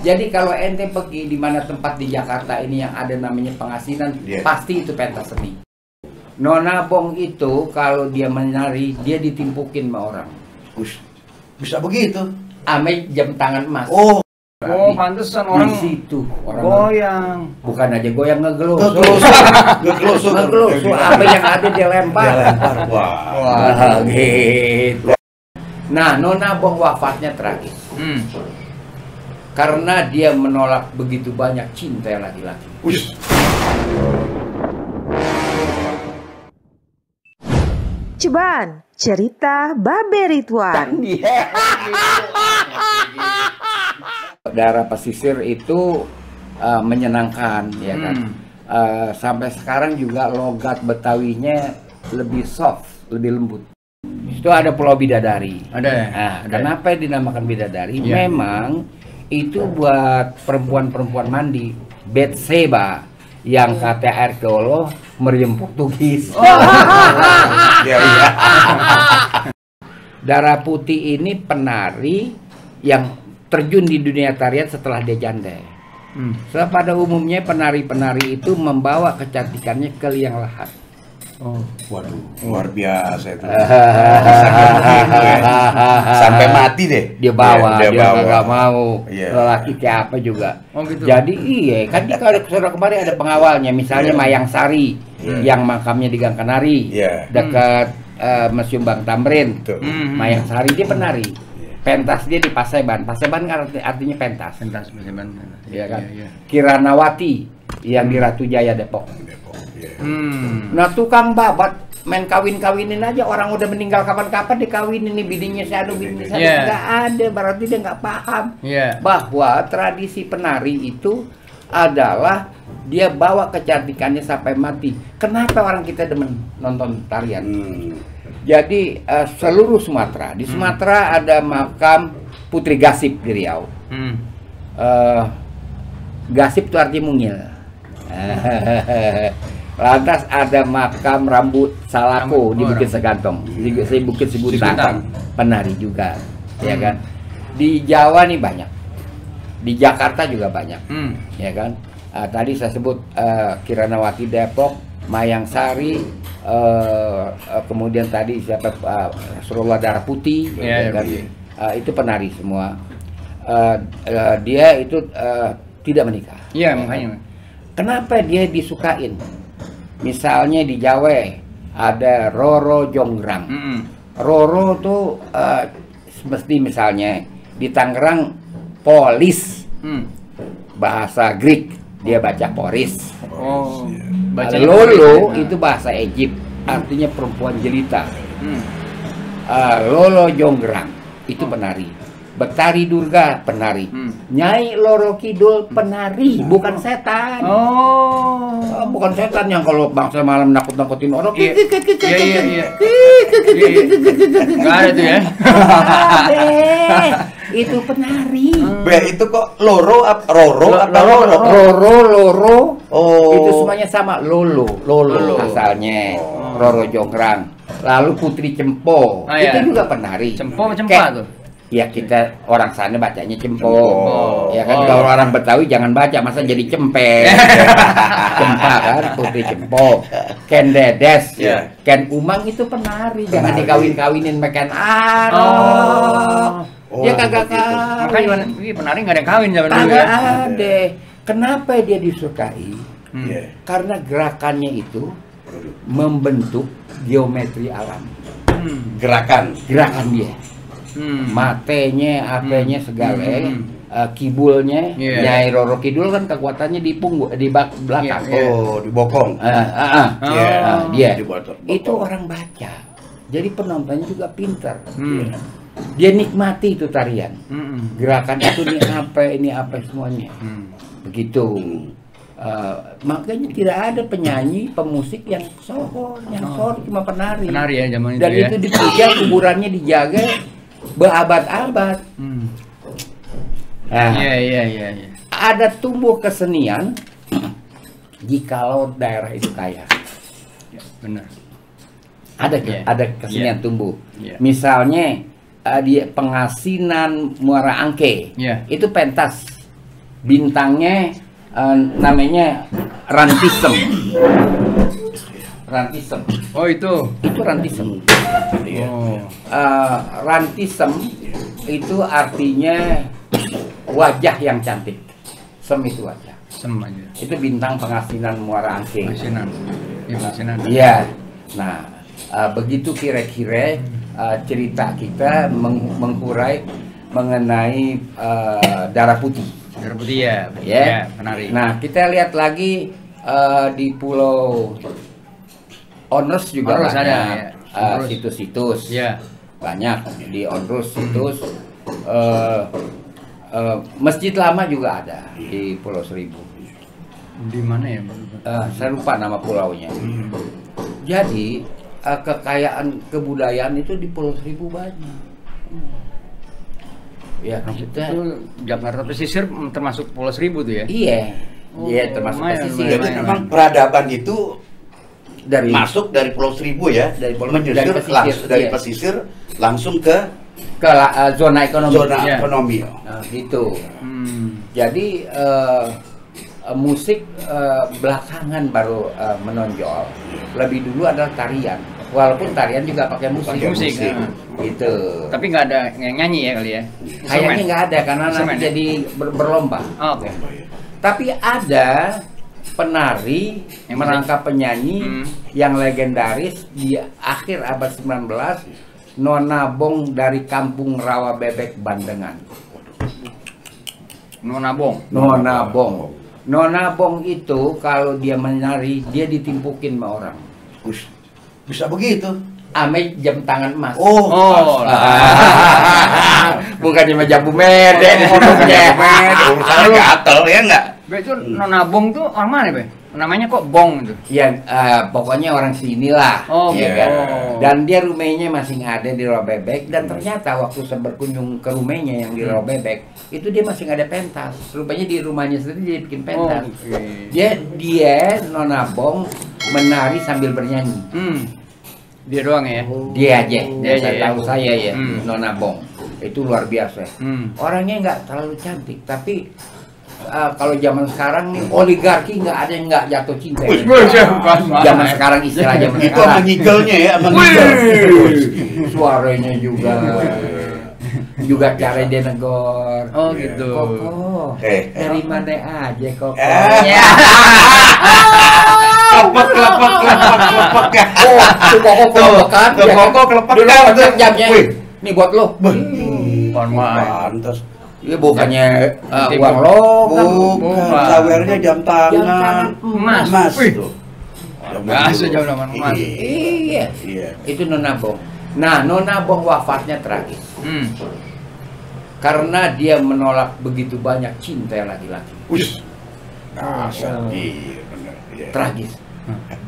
Jadi kalau ente pergi di mana tempat di Jakarta ini yang ada namanya pengasinan, pasti itu pentas seni. Nona Bong itu kalau dia menari, dia ditimpukin sama orang. Bisa begitu? Ame jam tangan emas. Oh, pantesan orang di situ orang goyang. Bukan aja goyang, ngegelus. Apa yang ada dia lempar. Wah, gitu. Nah, Nona Bong wafatnya tragis. Karena dia menolak begitu banyak cinta laki-laki. Ceban, cerita Babe Ridwan. Daerah pesisir itu menyenangkan, ya kan. Sampai sekarang juga logat Betawinya lebih soft, lebih lembut. Itu ada Pulau Bidadari. Ada. Kenapa dinamakan Bidadari? Memang itu buat perempuan-perempuan mandi. Betseba yang kata arkeolog meriam Portugis. Darah Putih ini penari yang terjun di dunia tarian setelah dia janda. So, pada umumnya penari-penari itu membawa kecantikannya ke liang lahat. Waduh, luar biasa itu. Sampai mati deh. Dia bawa, dia nggak mau. Lelaki kayak apa juga. Gitu. Jadi kan di kalau kemarin ada pengawalnya, misalnya Mayang Sari yang makamnya di Gang Kenari, dekat Museum Bang Tamrin. Mayang Sari dia penari. Pentas dia di Paseban. Paseban kan artinya pentas. Paseban. Iya kan. Kiranawati yang di Ratu Jaya Depok. Nah, tukang babat main kawin-kawinin aja, orang udah meninggal kapan-kapan dikawinin nih, bininya saya nggak ada, berarti dia nggak paham bahwa tradisi penari itu adalah dia bawa kecantikannya sampai mati. Kenapa orang kita demen nonton tarian? Jadi seluruh Sumatera, di Sumatera ada makam Putri Gasip di Riau. Gasip itu artinya mungil. Lantas ada makam Rambut Salako di Bukit Segantong, di Bukit Sibutang, penari juga, ya kan. Di Jawa nih banyak, di Jakarta juga banyak, ya kan. Tadi saya sebut Kiranawati Depok, Mayang Sari, kemudian tadi siapa Rasulullah Darah Putih, ya kan. Itu penari semua. Dia itu tidak menikah. Iya, makanya. Kenapa dia disukain? Misalnya di Jawa ada Roro Jonggrang. Roro tuh mesti misalnya di Tangerang polis, bahasa Greek dia baca poris. Lolo itu bahasa Egypt, artinya perempuan jelita. Lolo Jonggrang itu penari. Betari Durga penari, Nyai Loro Kidul penari, bukan setan. Bukan setan yang kalau bangsa malam nakut-nakutin orang. Iya. Nggak ada tuh ya. Itu penari. Itu kok Loro Loro. Itu semuanya sama. Lolo asalnya. Roro Jonggrang. Lalu Putri Cempo, itu juga penari. Cempo Cempa tuh. Ya kita orang sana bacanya Cempo. Ya kan kalau orang Betawi jangan baca, masa jadi Cempe. Cempa kan, Putri Cempo. Ken Dedes, Ken Umang itu penari, jangan dikawin-kawinin Ken Aro. Dia kagak kawin. Makanya penari nggak ada yang kawin zaman dulu ya. Ada. Kenapa dia disukai? Karena gerakannya itu membentuk geometri alam. Gerakan dia. Matenya, apanya segala, kibulnya, Nyai Roro Kidul kan kekuatannya di punggung, di belakang. Di bokong. Dia itu orang baca, jadi penontonnya juga pintar. Dia nikmati itu tarian, gerakan itu ini apa semuanya, begitu. Makanya tidak ada penyanyi, pemusik yang sohor cuma penari. Penari ya zaman itu. Dan itu dipuja, kuburannya dijaga berabad-abad. Iya. Ada tumbuh kesenian jikalau daerah itu kaya. Benar. Ada kesenian tumbuh. Misalnya di Pengasinan Muara Angke, itu pentas. bintangnya namanya rantisem. Rantisem. Oh itu. Itu rantisem. Oh. Rantisem itu artinya wajah yang cantik. Sem itu wajah. Sem aja. Itu bintang pengasinan Muara Angke. Asinan. Iya, asinan. Iya. Nah, begitu kira-kira cerita kita menghurai mengenai darah putih. Darah putih ya. Ya. Ya, penari. Nah, kita lihat lagi di Pulau Onrus juga Onrus banyak ada, ya. Onrus. situs-situs. Ya. Banyak di Onrus situs. Masjid lama juga ada di Pulau Seribu. Di mana ya? Saya lupa nama pulaunya. Jadi kekayaan kebudayaan itu di Pulau Seribu banyak. Ya kita. Itu Jakarta pesisir termasuk Pulau Seribu tuh ya? Iya. Oh, Iya termasuk lumayan, pesisir. lumayan. Jadi memang peradaban itu Dari masuk dari Pulau Seribu ya, Dari Pulau- menyusur dari pesisir, langsung dari iya. pesisir langsung ke ke zona ekonomi. zona Iya. ekonomi. Nah, gitu. Hmm. Jadi musik belakangan baru menonjol. Lebih dulu adalah tarian. Walaupun tarian juga pakai musik. Pakai musik. Gitu. Tapi nggak ada yang nyanyi ya kali ya? Kayaknya nggak ada karena nanti Instrumen ya? jadi berlomba. Oh, oke. Tapi ada penari Yang merangkap penyanyi Hmm. yang legendaris di akhir abad 19, Nona Bong dari kampung Rawa Bebek Bandengan. Nona Bong. Nona Bong. Nona Bong itu kalau dia menari dia ditimpukin sama orang. Us, bisa begitu. Ame jam tangan emas. Oh, Oh, Bukannya sama jambu mede di sini. urusannya gatel ya enggak? Be, itu Nona Bong tuh orang mana, Be? Namanya kok Bong itu? Ya pokoknya orang sini lah. Oh, ya gitu. kan? Dan dia rumahnya masih ada di Rawa Bebek dan ternyata waktu saya berkunjung ke rumahnya yang di Rawa Bebek itu dia masih nggak ada pentas. Rupanya di rumahnya sendiri dia bikin pentas. oke. Dia Nona Bong menari sambil bernyanyi. Dia doang ya? Dia aja, Dia aja saya ya? tahu saya ya, Hmm. Nona Bong. Itu luar biasa. Orangnya nggak terlalu cantik, tapi kalau zaman sekarang nih oligarki nggak ada yang nggak jatuh cinta. Zaman sekarang istilah zaman Itu sama sekarang. nyigelnya ya, sama ngigel. Suaranya juga cara dia negor. Oh gitu. Koko, dari mana aja Koko? Ya. Kelepek ya. Oh, tuh Koko kelepekan. Tuh Koko kelepek Dia kan. lewat jamnya. Wih. Nih buat lo. Pantas. Iya bukannya uang logam. Bukan, sawernya jam tangan. Jam tangan emas. Wih. Tuh. Biasa jam tangan emas. Iya. Iya. Itu Nona Bong. Nah, Nona Bong wafatnya tragis. Karena dia menolak begitu banyak cinta laki-laki. Us. Dahsyat. Iya, benar. Iya. Tragis.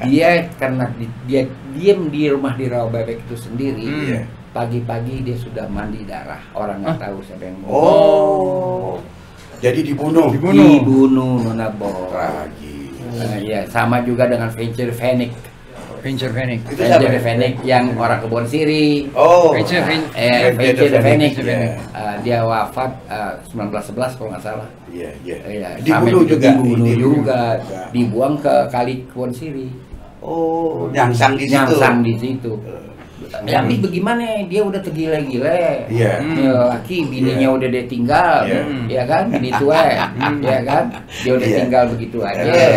Dia karena dia diam di rumah di Rawa Bebek itu sendiri. Iya. Pagi-pagi dia sudah mandi darah. Orang nggak tahu siapa yang mau. Oh. Jadi dibunuh. Dibunuh Nona Bong. Tragis. Iya, sama juga dengan Venture Fenix. Venture Phoenix. Itu siapa? Venture Fenix yang orang Kebon Siri. Oh. Venture Venture Fenix. Iya. Dia wafat 1911 kalau nggak salah. Iya, iya. Iya, Dibunuh sampai juga. Dibunuh juga. Dibuang ke Kali Kebon Siri. Oh, nyangsang di situ. Nyangsang di situ. Tapi bagaimana dia udah tergila-gila. Iya. Laki bininya udah dia tinggal, Iya. ya kan? Bini tua, ya kan? Dia udah Iya. tinggal begitu aja, Iya.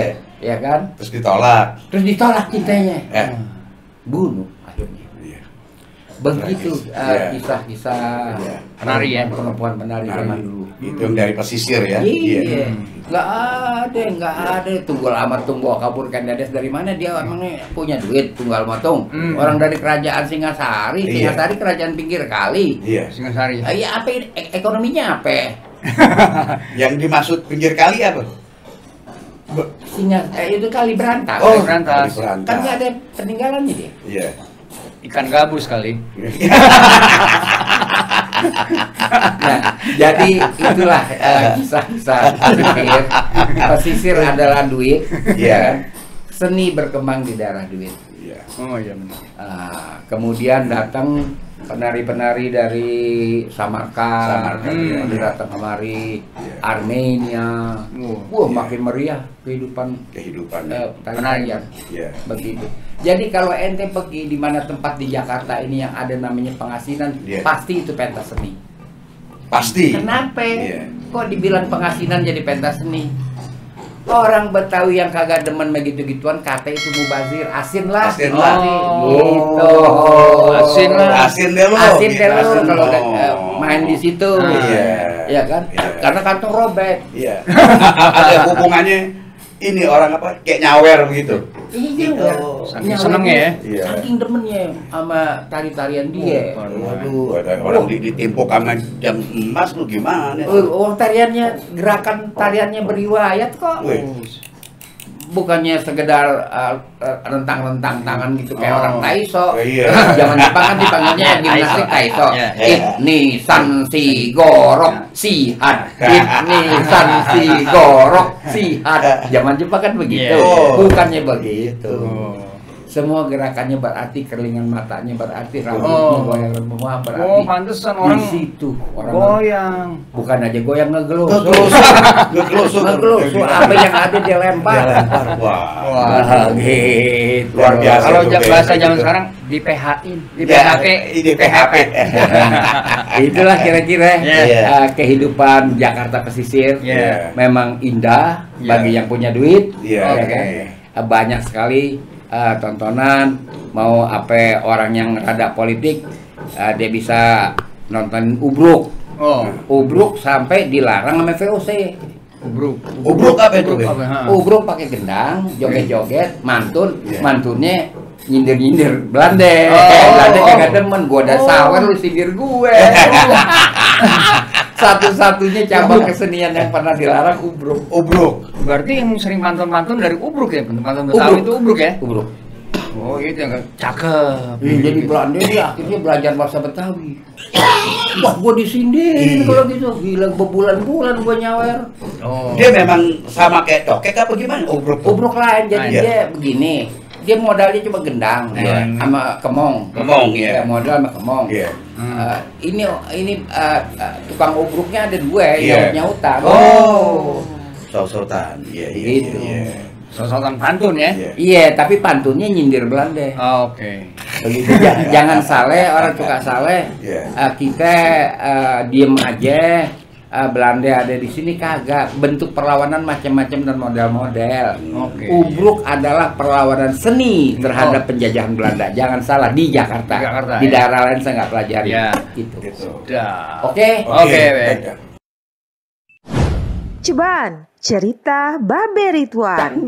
ya kan? Terus ditolak. Terus ditolak cintanya. Bunuh akhirnya. Iya. Begitu Iya. kisah-kisah Iya. Penari ya? perempuan penari zaman dulu. Itu yang dari pesisir ya. Iya, nggak ada. Tunggal amat tunggu kaburkan Dades dari mana dia emangnya punya duit tunggal matung. Orang dari kerajaan Singasari, Iya. Singasari kerajaan pinggir kali. Iya. Singasari. Iya apa ekonominya apa? Yang dimaksud pinggir kali apa? Itu kali berantas. Oh, berantas. Kali berantas. Kan nggak ada peninggalannya dia. Iya. Ikan gabus kali. Nah, jadi itulah kisah-kisah pesisir adalah duit. Iya. Seni berkembang di daerah duit. Iya. Oh iya benar. Kemudian datang penari-penari dari Samarkand, iya. datang kemari, Iya. Armenia. Wah, makin meriah kehidupan penarian. Iya. Begitu. Jadi kalau ente pergi di mana tempat di Jakarta ini yang ada namanya pengasinan, Iya. pasti itu pentas seni. Pasti. Kenapa? Iya. Kok dibilang pengasinan jadi pentas seni? Orang Betawi yang kagak demen begitu-gituan kata itu mubazir, asin lah. Asin lah. Gitu. Asin lah. Asin deh lo. Asin deh lo Asin kalau udah lo. main di situ. Iya. Iya kan? Iya. Karena kantong robek. Iya. Ada hubungannya ini orang apa? Kayak nyawer begitu. Iya. Saking senengnya ya. Iya. Saking demennya sama tari-tarian dia. Waduh, ada orang ditimpuk sama jam emas lu gimana? Uang tariannya, gerakan tariannya beriwayat kok. Wih. Bukannya sekedar rentang-rentang tangan gitu kayak orang Taiso. Iya. Zaman Jepang kan dipanggilnya gimnastik Taiso. Iya. Itni sansi gorok sihat. Itni sansi gorok sihat. Zaman Jepang kan begitu. Iya. Bukannya begitu. Oh. Semua gerakannya berarti, kerlingan matanya berarti, rambutnya goyang semua berarti. Oh, pantesan orang di situ orang goyang. bukan aja goyang ngegelus. Ngegelus. Apa yang ada dia lempar. Wah. Gitu. Luar biasa. Kalau tuh, bahasa kayak zaman gitu. sekarang di PHI, di Ya, PHP. di PHP. Itulah kira-kira Iya. kehidupan Jakarta pesisir. Iya. Memang indah Iya. bagi yang punya duit. Iya. ya kan? Banyak sekali tontonan. Mau apa orang yang rada politik, dia bisa nonton ubruk. Oh, Ubruk sampai dilarang sama VOC. ubruk. Ubruk apa itu? Be? Ubruk pakai gendang, joget-joget, mantun, Iya. mantunnya nyindir-nyindir Belanda. Oh. Belanda kagak demen, gua ada sawer lu sindir gue. Satu-satunya cabang kesenian yang pernah dilarang ubruk. Ubruk. Berarti yang sering pantun-pantun dari ubruk ya, pantun Betawi itu ubruk ya? Ubruk. Oh, itu yang cakep. Jadi Belanda dia akhirnya belajar bahasa Betawi. Wah, gua disindir kalau gitu. Gila, berbulan-bulan gua nyawer. Oh. Dia memang sama kayak cokek apa gimana? Ubruk. Ubruk lain, jadi Iya. dia begini. Dia modalnya cuma gendang Iya. sama kemong. Kemong, ya. Modal sama kemong. Iya. Ini tukang ubruknya ada dua Iya. nyautan. Sosotan. Iya, iya. Gitu. Iya. Sosokan pantun ya? Iya. Iya, tapi pantunnya nyindir Belanda. Oke. Begitu. Jangan saleh, orang suka saleh. Iya. Kita diem aja. Belanda ada di sini kagak. Bentuk perlawanan macam-macam dan model-model. Oke. Ubruk adalah perlawanan seni terhadap penjajahan Belanda. Jangan salah, di Jakarta. Di Jakarta, Di ya. daerah lain saya nggak pelajari. Ya. Gitu. Gitu. Dah. Oke. Oke, baik. Ceban, cerita Babe Ridwan.